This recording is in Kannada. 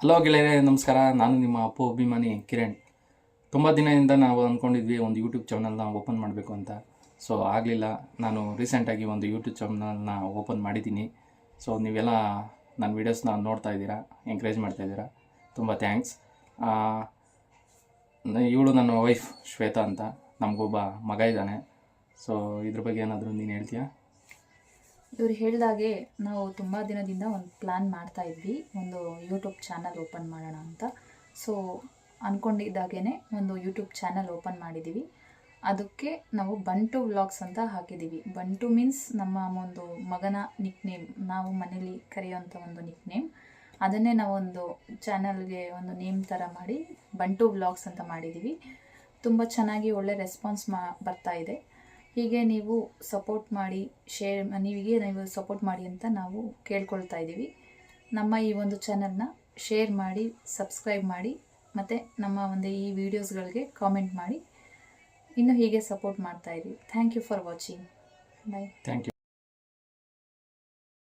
ಹಲೋ ಗೆಳೆಯರೇ, ನಮಸ್ಕಾರ. ನಾನು ನಿಮ್ಮ ಅಪ್ಪು ಅಭಿಮಾನಿ ಕಿರಣ್. ತುಂಬ ದಿನದಿಂದ ನಾವು ಅಂದ್ಕೊಂಡಿದ್ವಿ ಒಂದು ಯೂಟ್ಯೂಬ್ ಚಾನಲ್ನ ಓಪನ್ ಮಾಡಬೇಕು ಅಂತ. ಸೊ ಆಗಲಿಲ್ಲ. ನಾನು ರೀಸೆಂಟಾಗಿ ಒಂದು ಯೂಟ್ಯೂಬ್ ಚಾನಲ್ನ ಓಪನ್ ಮಾಡಿದ್ದೀನಿ. ಸೊ ನೀವೆಲ್ಲ ನನ್ನ ವೀಡಿಯೋಸ್ನ ನೋಡ್ತಾ ಇದ್ದೀರಾ, ಎಂಕರೇಜ್ ಮಾಡ್ತಾಯಿದ್ದೀರಾ, ತುಂಬ ಥ್ಯಾಂಕ್ಸ್. ಇವಳು ನನ್ನ ವೈಫ್ ಶ್ವೇತಾ ಅಂತ. ನಮಗೊಬ್ಬ ಮಗ ಇದ್ದಾನೆ. ಸೊ ಇದ್ರ ಬಗ್ಗೆ ಏನಾದರೂ ನೀನು ಹೇಳ್ತೀಯಾ? ಇವ್ರು ಹೇಳಿದಾಗೆ ನಾವು ತುಂಬ ದಿನದಿಂದ ಒಂದು ಪ್ಲ್ಯಾನ್ ಮಾಡ್ತಾ ಇದ್ವಿ, ಒಂದು ಯೂಟ್ಯೂಬ್ ಚಾನಲ್ ಓಪನ್ ಮಾಡೋಣ ಅಂತ. ಸೊ ಅಂದ್ಕೊಂಡಿದ್ದಾಗೇ ಒಂದು ಯೂಟ್ಯೂಬ್ ಚಾನಲ್ ಓಪನ್ ಮಾಡಿದ್ದೀವಿ. ಅದಕ್ಕೆ ನಾವು ಬಂಟು ವ್ಲಾಗ್ಸ್ ಅಂತ ಹಾಕಿದ್ದೀವಿ. ಬಂಟು ಮೀನ್ಸ್ ನಮ್ಮ ಒಂದು ಮಗನ ನಿಕ್ ನೇಮ್, ನಾವು ಮನೇಲಿ ಕರೆಯುವಂಥ ಒಂದು ನಿಕ್ ನೇಮ್. ಅದನ್ನೇ ನಾವೊಂದು ಚಾನಲ್ಗೆ ಒಂದು ನೇಮ್ ಥರ ಮಾಡಿ ಬಂಟು ವ್ಲಾಗ್ಸ್ ಅಂತ ಮಾಡಿದ್ದೀವಿ. ತುಂಬ ಚೆನ್ನಾಗಿ ಒಳ್ಳೆ ರೆಸ್ಪಾನ್ಸ್ ಬರ್ತಾ ಇದೆ. ಹೀಗೆ ನೀವು ಸಪೋರ್ಟ್ ಮಾಡಿ, ನೀವು ಸಪೋರ್ಟ್ ಮಾಡಿ ಅಂತ ನಾವು ಕೇಳ್ಕೊಳ್ತಾ ಇದ್ದೀವಿ. ನಮ್ಮ ಈ ಒಂದು ಚಾನಲ್ನ ಶೇರ್ ಮಾಡಿ, ಸಬ್ಸ್ಕ್ರೈಬ್ ಮಾಡಿ, ಮತ್ತು ನಮ್ಮ ಒಂದು ಈ ವಿಡಿಯೋಸ್ಗಳಿಗೆ ಕಾಮೆಂಟ್ ಮಾಡಿ. ಇನ್ನು ಹೀಗೆ ಸಪೋರ್ಟ್ ಮಾಡ್ತಾ ಇದ್ದೀವಿ. Thank you for watching. Bye. Thank you.